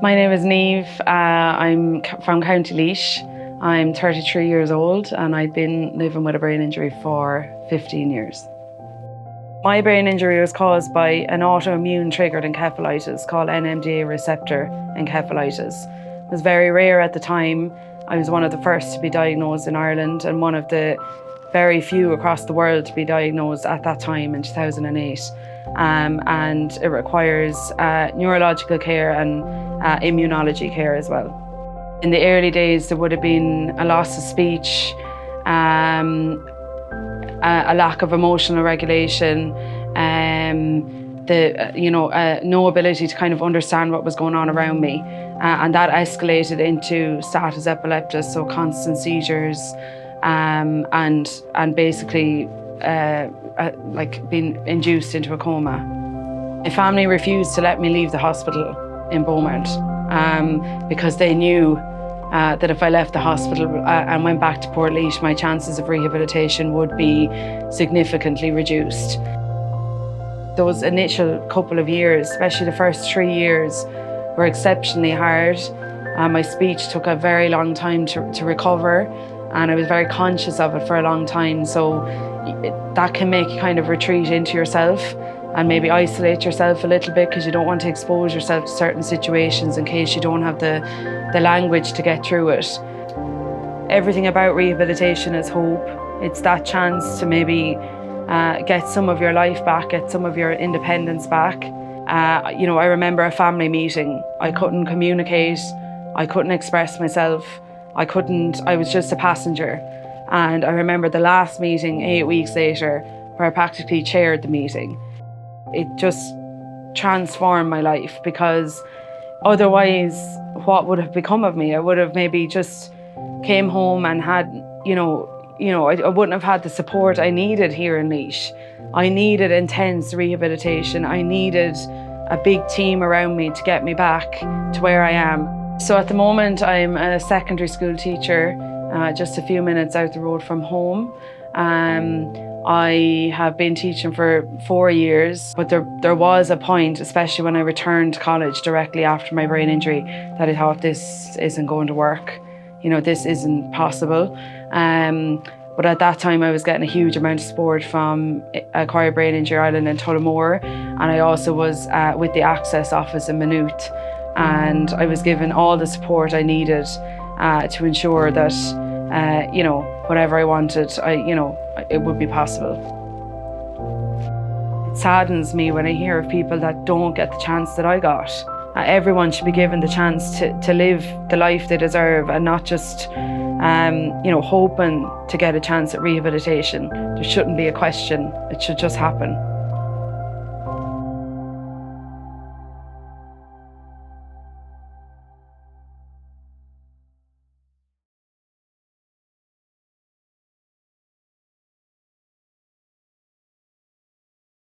My name is Niamh. I'm from County Laois. I'm 33 years old and I've been living with a brain injury for 15 years. My brain injury was caused by an autoimmune triggered encephalitis called NMDA receptor encephalitis. It was very rare at the time. I was one of the first to be diagnosed in Ireland and one of the very few across the world to be diagnosed at that time in 2008. And it requires neurological care and immunology care as well. In the early days, there would have been a loss of speech, a lack of emotional regulation, no ability to kind of understand what was going on around me. And that escalated into status epilepticus, so constant seizures, and basically like being induced into a coma. My family refused to let me leave the hospital in Beaumont because they knew that if I left the hospital and went back to Portlaoise, my chances of rehabilitation would be significantly reduced. Those initial couple of years, especially the first 3 years, were exceptionally hard. My speech took a very long time to recover, and I was very conscious of it for a long time. So that can make you kind of retreat into yourself and maybe isolate yourself a little bit because you don't want to expose yourself to certain situations in case you don't have the language to get through it. Everything about rehabilitation is hope. It's that chance to maybe get some of your life back, get some of your independence back. I remember a family meeting. I couldn't communicate, I couldn't express myself, I was just a passenger. And I remember the last meeting 8 weeks later where I practically chaired the meeting. It just transformed my life because otherwise what would have become of me? I would have maybe just came home and had, I wouldn't have had the support I needed here in Laois. I needed intense rehabilitation. I needed a big team around me to get me back to where I am. So at the moment I'm a secondary school teacher, just a few minutes out the road from home. I have been teaching for 4 years, but there was a point, especially when I returned to college directly after my brain injury, that I thought this isn't going to work. This isn't possible. But at that time I was getting a huge amount of support from Acquired Brain Injury Ireland in Tullamore, and I also was with the Access office in Maynooth, and I was given all the support I needed to ensure that whatever I wanted, it would be possible. It saddens me when I hear of people that don't get the chance that I got. Everyone should be given the chance to live the life they deserve and not just hoping to get a chance at rehabilitation. There shouldn't be a question, it should just happen.